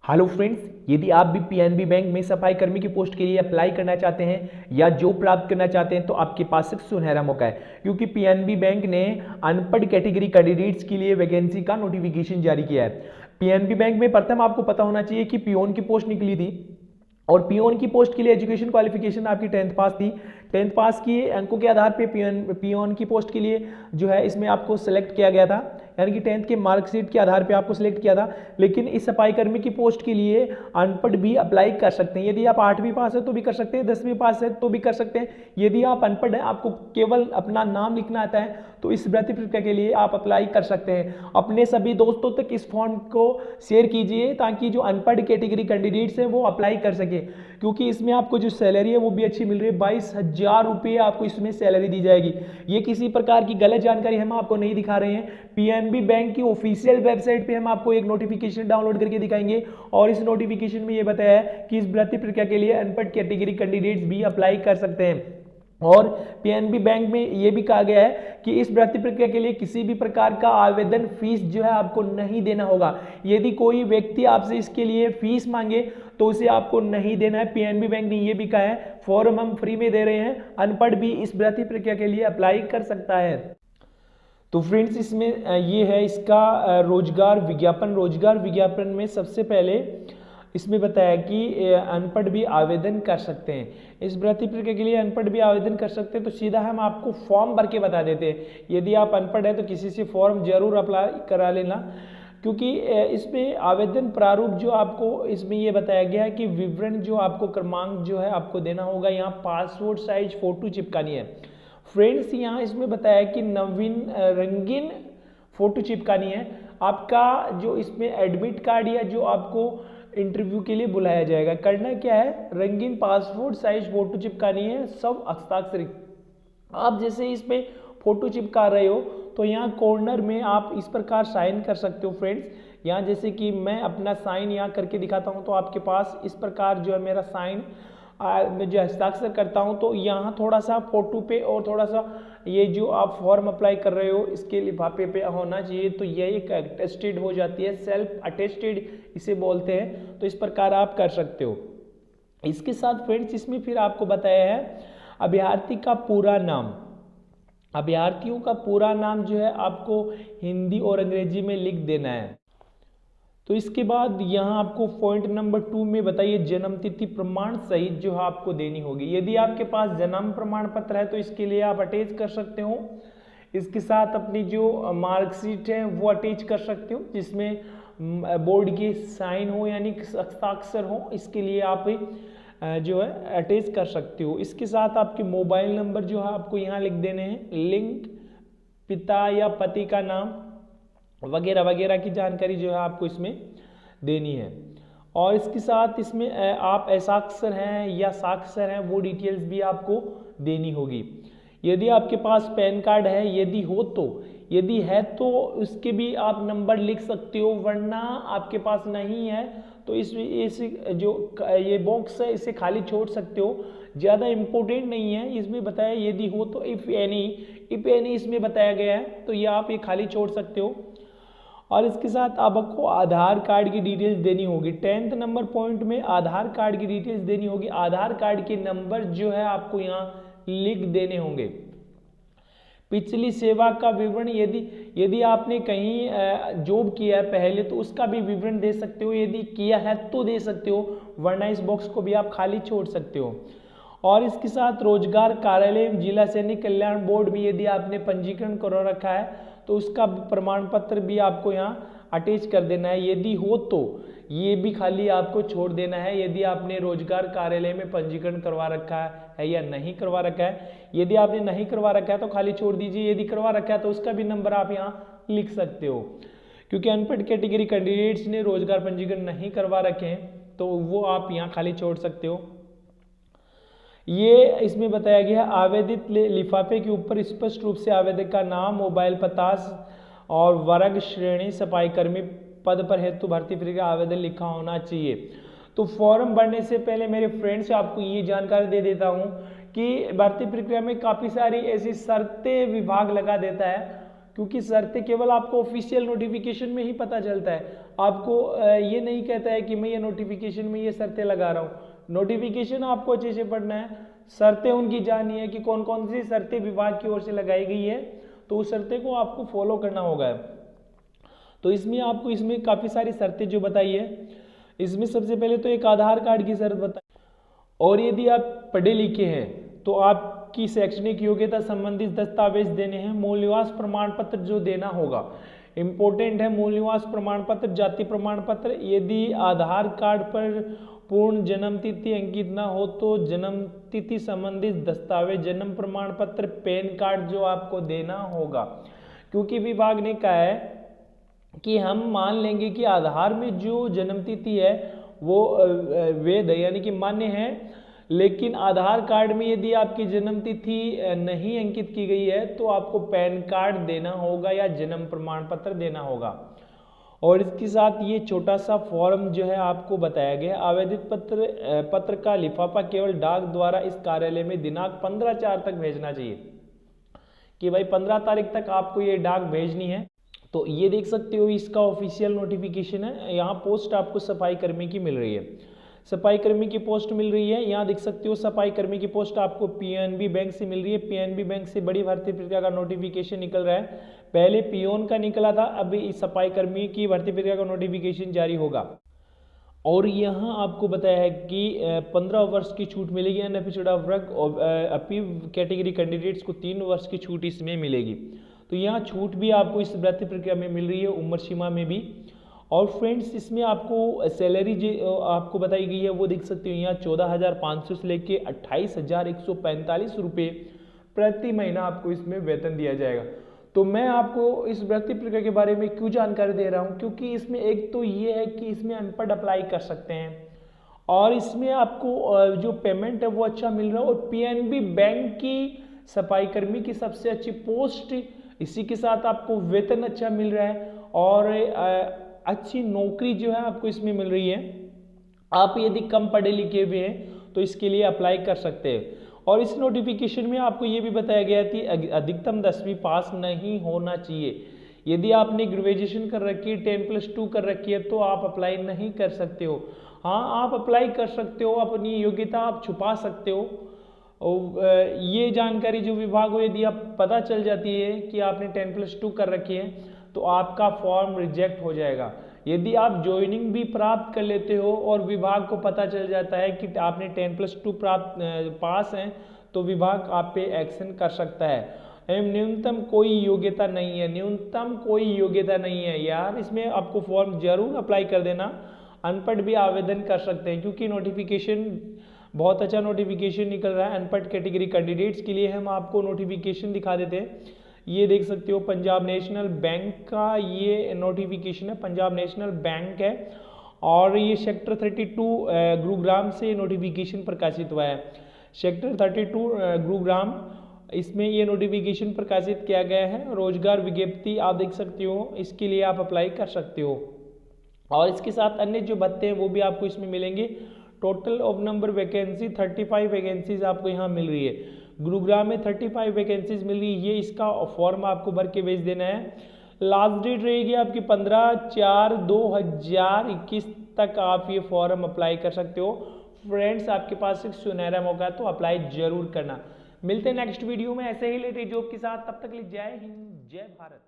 Hello friends, यदि आप भी पीएनबी बैंक में सफाई कर्मी की पोस्ट के लिए अप्लाई करना चाहते हैं या जॉब प्राप्त करना चाहते हैं तो आपके पास एक सुनहरा मौका है, क्योंकि पीएनबी बैंक ने अनपढ़ कैटेगरी कैंडिडेट्स के लिए वैकेंसी का नोटिफिकेशन जारी किया है। पीएनबी बैंक में प्रथम आपको पता होना चाहिए कि पियोन की पोस्ट निकली थी और पियोन की पोस्ट के लिए एजुकेशन क्वालिफिकेशन आपकी 10th पास थी। 10th पास की अंकों के आधार पे पियोन की पोस्ट के लिए जो है इसमें आपको सेलेक्ट किया गया था, यानी कि 10th के मार्कशीट के आधार पे आपको सिलेक्ट किया था। लेकिन इस सफाई कर्मी की पोस्ट के लिए अनपढ़ भी अप्लाई कर सकते हैं। यदि आप 8वीं पास है तो भी कर सकते हैं, 10वीं पास है तो भी कर सकते हैं। यदि आप अनपढ़ हैं, आपको केवल अपना नाम लिखना आता है, तो इस भर्ती प्रक्रिया के लिए आप अप्लाई कर सकते हैं। अपने सभी दोस्तों तक इस फॉर्म को शेयर कीजिए ताकि जो अनपढ़ कैटेगरी कैंडिडेट्स हैं वो अप्लाई कर सके, क्योंकि इसमें आपको जो सैलरी है वो भी अच्छी मिल रही है। 22,000 रुपये आपको इसमें सैलरी दी जाएगी। ये किसी प्रकार की गलत जानकारी हम आपको नहीं दिखा रहे हैं। पीएनबी बैंक की ऑफिशियल वेबसाइट पे हम आपको एक नोटिफिकेशन डाउनलोड करके दिखाएंगे और इस नोटिफिकेशन में ये बताया है कि इस भर्ती प्रक्रिया के लिए अनपढ़ कैटेगरी कैंडिडेट्स भी अप्लाई कर सकते हैं। और पीएनबी बैंक में यह भी कहा गया है कि इस भर्ती प्रक्रिया के लिए किसी भी प्रकार का आवेदन फीस जो है आपको नहीं देना होगा। यदि कोई व्यक्ति आपसे इसके लिए फीस मांगे तो उसे आपको नहीं देना है। पीएनबी बैंक ने यह भी कहा है फॉर्म हम फ्री में दे रहे हैं, अनपढ़ भी इस भर्ती प्रक्रिया के लिए अप्लाई कर सकता है। तो फ्रेंड्स, इसमें ये है इसका रोजगार विज्ञापन में सबसे पहले इसमें बताया कि अनपढ़ भी आवेदन कर सकते हैं। इस भर्ती प्रक्रिया के लिए अनपढ़ भी आवेदन कर सकते हैं। तो सीधा हम आपको फॉर्म भर के बता देते हैं। यदि आप अनपढ़ हैं तो किसी से फॉर्म जरूर अप्लाई करा लेना, क्योंकि इसमें आवेदन प्रारूप जो आपको इसमें ये बताया गया है कि विवरण जो आपको क्रमांक जो है आपको देना होगा। यहाँ पासपोर्ट साइज फोटो चिपकानी है। फ्रेंड्स, यहाँ इसमें बताया कि नवीन रंगीन फोटो चिपकानी है। आपका जो इसमें एडमिट कार्ड या जो आपको इंटरव्यू के लिए बुलाया जाएगा, करना क्या है, रंगीन पासपोर्ट साइज फोटो चिपकानी है, सब हस्ताक्षरित। आप जैसे इसमें फोटो चिपका रहे हो तो यहाँ कॉर्नर में आप इस प्रकार साइन कर सकते हो। फ्रेंड्स, यहाँ जैसे कि मैं अपना साइन यहाँ करके दिखाता हूँ तो आपके पास इस प्रकार जो है मेरा साइन मैं जो हस्ताक्षर करता हूँ, तो यहाँ थोड़ा सा फोटो पे और थोड़ा सा ये जो आप फॉर्म अप्लाई कर रहे हो इसके लिफाफे पे होना चाहिए। तो ये एक अटेस्टेड हो जाती है, सेल्फ अटेस्टेड इसे बोलते हैं। तो इस प्रकार आप कर सकते हो। इसके साथ फ्रेंड्स इसमें फिर आपको बताया है अभ्यर्थी का पूरा नाम। अभ्यर्थियों का पूरा नाम जो है आपको हिंदी और अंग्रेजी में लिख देना है। तो इसके बाद यहाँ आपको पॉइंट नंबर 2 में बताइए जन्म तिथि प्रमाण सहित जो है आपको देनी होगी। यदि आपके पास जन्म प्रमाण पत्र है तो इसके लिए आप अटैच कर सकते हो। इसके साथ अपनी जो मार्कशीट है वो अटैच कर सकते हो, जिसमें बोर्ड की साइन हो यानी हस्ताक्षर हो, इसके लिए आप जो है अटैच कर सकते हो। इसके साथ आपके मोबाइल नंबर जो है आपको यहाँ लिख देने हैं, लिंक पिता या पति का नाम वगैरह वगैरह की जानकारी जो है आपको इसमें देनी है। और इसके साथ इसमें आप हस्ताक्षर हैं या साक्षर हैं वो डिटेल्स भी आपको देनी होगी। यदि आपके पास पैन कार्ड है, यदि है तो उसके भी आप नंबर लिख सकते हो, वरना आपके पास नहीं है तो इस जो ये बॉक्स है इसे खाली छोड़ सकते हो। ज़्यादा इम्पोर्टेंट नहीं है, इसमें बताया यदि हो तो इफ़ एनी इसमें बताया गया है, तो ये आप ये खाली छोड़ सकते हो। और इसके साथ आपको आधार कार्ड की डिटेल्स देनी होगी। 10th नंबर पॉइंट में आधार कार्ड की डिटेल्स देनी होगी। आधार कार्ड के नंबर जो है आपको यहाँ लिख देने होंगे। पिछली सेवा का विवरण, यदि आपने कहीं जॉब किया है पहले तो उसका भी विवरण दे सकते हो, यदि किया है तो दे सकते हो, वरना इस बॉक्स को भी आप खाली छोड़ सकते हो। और इसके साथ रोजगार कार्यालय जिला सैनिक कल्याण बोर्ड में यदि आपने पंजीकरण करा रखा है तो उसका प्रमाण पत्र भी आपको यहाँ अटैच कर देना है। यदि हो तो ये भी खाली आपको छोड़ देना है, यदि आपने रोजगार कार्यालय में पंजीकरण करवा रखा है या नहीं करवा रखा है। यदि आपने नहीं करवा रखा है तो खाली छोड़ दीजिए, यदि करवा रखा है तो उसका भी नंबर आप यहाँ लिख सकते हो। क्योंकि अनपढ़ कैटेगरी कैंडिडेट्स ने रोजगार पंजीकरण नहीं करवा रखे हैं तो वो आप यहाँ खाली छोड़ सकते हो। ये इसमें बताया गया आवेदित लिफाफे के ऊपर स्पष्ट रूप से आवेदक का नाम, मोबाइल पता और वर्ग श्रेणी, सफाई कर्मी पद पर हेतु भर्ती प्रक्रिया आवेदन लिखा होना चाहिए। तो फॉर्म भरने से पहले मेरे फ्रेंड्स आपको ये जानकारी दे देता हूँ कि भर्ती प्रक्रिया में काफ़ी सारी ऐसी शर्तें विभाग लगा देता है क्योंकि शर्तें केवल आपको ऑफिशियल नोटिफिकेशन में ही पता चलता है। आपको ये नहीं कहता है कि मैं ये नोटिफिकेशन में ये शर्तें लगा रहा हूँ। नोटिफिकेशन आपको अच्छे से पढ़ना है, शर्तें उनकी जानी है कि कौन कौन सी शर्तें विभाग की ओर से लगाई गई है, तो उस शर्तें को आपको फॉलो करना होगा। तो इसमें आपको इसमें काफ़ी सारी शर्तें जो बताई है, इसमें सबसे पहले तो एक आधार कार्ड की शर्त बताई, और यदि आप पढ़े लिखे हैं तो आपकी शैक्षणिक योग्यता संबंधित दस्तावेज देने हैं। मूल निवास प्रमाण पत्र जो देना होगा, इम्पोर्टेंट है मूल निवास प्रमाण पत्र, जाति प्रमाण पत्र। यदि आधार कार्ड पर पूर्ण जन्म तिथि अंकित ना हो तो जन्म तिथि संबंधित दस्तावेज, जन्म प्रमाण पत्र, पैन कार्ड जो आपको देना होगा। क्योंकि विभाग ने कहा है कि हम मान लेंगे कि आधार में जो जन्म तिथि है वो वैध है यानी कि मान्य है, लेकिन आधार कार्ड में यदि आपकी जन्म तिथि नहीं अंकित की गई है तो आपको पैन कार्ड देना होगा या जन्म प्रमाण पत्र देना होगा। और इसके साथ ये छोटा सा फॉर्म जो है आपको बताया गया, आवेदित पत्र का लिफाफा केवल डाक द्वारा इस कार्यालय में दिनांक 15/4 तक भेजना चाहिए, कि भाई 15 तारीख तक आपको ये डाक भेजनी है। तो ये देख सकते हो इसका ऑफिशियल नोटिफिकेशन है। यहाँ पोस्ट आपको सफाई कर्मी की मिल रही है, सफाई कर्मी की पोस्ट मिल रही है। यहाँ देख सकते हो सफाई कर्मी की पोस्ट आपको पीएनबी बैंक से मिल रही है। पीएनबी बैंक से बड़ी भर्ती प्रक्रिया का नोटिफिकेशन निकल रहा है। पहले पियोन का निकला था, अभी इस सफाई कर्मी की भर्ती प्रक्रिया का नोटिफिकेशन जारी होगा। और यहाँ आपको बताया है कि 15 वर्ष की छूट मिलेगी अनपिछड़ा वर्ग और अपी कैटेगरी कैंडिडेट्स को 3 वर्ष की छूट इसमें मिलेगी। तो यहाँ छूट भी आपको इस भर्ती प्रक्रिया में मिल रही है, उम्र सीमा में भी। और फ्रेंड्स इसमें आपको सैलरी जो आपको बताई गई है वो देख सकते हो, यहाँ 14,500 से लेके 28,145 रुपये प्रति महीना आपको इसमें वेतन दिया जाएगा। तो मैं आपको इस भर्ती प्रक्रिया के बारे में क्यों जानकारी दे रहा हूँ, क्योंकि इसमें एक तो ये है कि इसमें अनपढ़ अप्लाई कर सकते हैं और इसमें आपको जो पेमेंट है वो अच्छा मिल रहा है। और पीएनबी बैंक की सफाई कर्मी की सबसे अच्छी पोस्ट, इसी के साथ आपको वेतन अच्छा मिल रहा है और अच्छी नौकरी जो है आपको इसमें मिल रही है। आप यदि कम पढ़े लिखे हुए हैं तो इसके लिए अप्लाई कर सकते हैं। और इस नोटिफिकेशन में आपको ये भी बताया गया कि अधिकतम 10वीं पास नहीं होना चाहिए। यदि आपने ग्रेजुएशन कर रखी है, 10+2 कर रखी है तो आप अप्लाई नहीं कर सकते हो। हाँ, आप अप्लाई कर सकते हो, अपनी योग्यता आप छुपा सकते हो। और ये जानकारी जो विभाग को यदि आप पता चल जाती है कि आपने 10+2 कर रखी है तो आपका फॉर्म रिजेक्ट हो जाएगा। यदि आप ज्वाइनिंग भी प्राप्त कर लेते हो और विभाग को पता चल जाता है कि आपने 10+2 पास हैं तो विभाग आप पे एक्शन कर सकता है। एवं न्यूनतम कोई योग्यता नहीं है, न्यूनतम कोई योग्यता नहीं है यार। इसमें आपको फॉर्म जरूर अप्लाई कर देना, अनपढ़ भी आवेदन कर सकते हैं क्योंकि नोटिफिकेशन बहुत अच्छा नोटिफिकेशन निकल रहा है। अनपढ़ कैटेगरी कैंडिडेट्स के लिए हम आपको नोटिफिकेशन दिखा देते हैं। ये देख सकते हो पंजाब नेशनल बैंक का ये नोटिफिकेशन है, पंजाब नेशनल बैंक है और ये सेक्टर 32 गुरुग्राम से नोटिफिकेशन प्रकाशित हुआ है। सेक्टर 32 गुरुग्राम, इसमें ये नोटिफिकेशन प्रकाशित किया गया है। रोजगार विज्ञप्ति आप देख सकते हो, इसके लिए आप अप्लाई कर सकते हो। और इसके साथ अन्य जो भत्ते हैं वो भी आपको इसमें मिलेंगे। Total of number vacancy 35 vacancies आपको यहाँ मिल रही है। गुरुग्राम में 35 वैकेंसीज मिल रही है। ये इसका फॉर्म आपको भर के भेज देना है। लास्ट डेट रहेगी आपकी 15/4/2021 तक आप ये फॉर्म अप्लाई कर सकते हो। फ्रेंड्स, आपके पास एक सुनहरा मौका है तो अप्लाई जरूर करना। मिलते हैं नेक्स्ट वीडियो में ऐसे ही लेटेस्ट जॉब के साथ, तब तक के लिए जय हिंद जय भारत।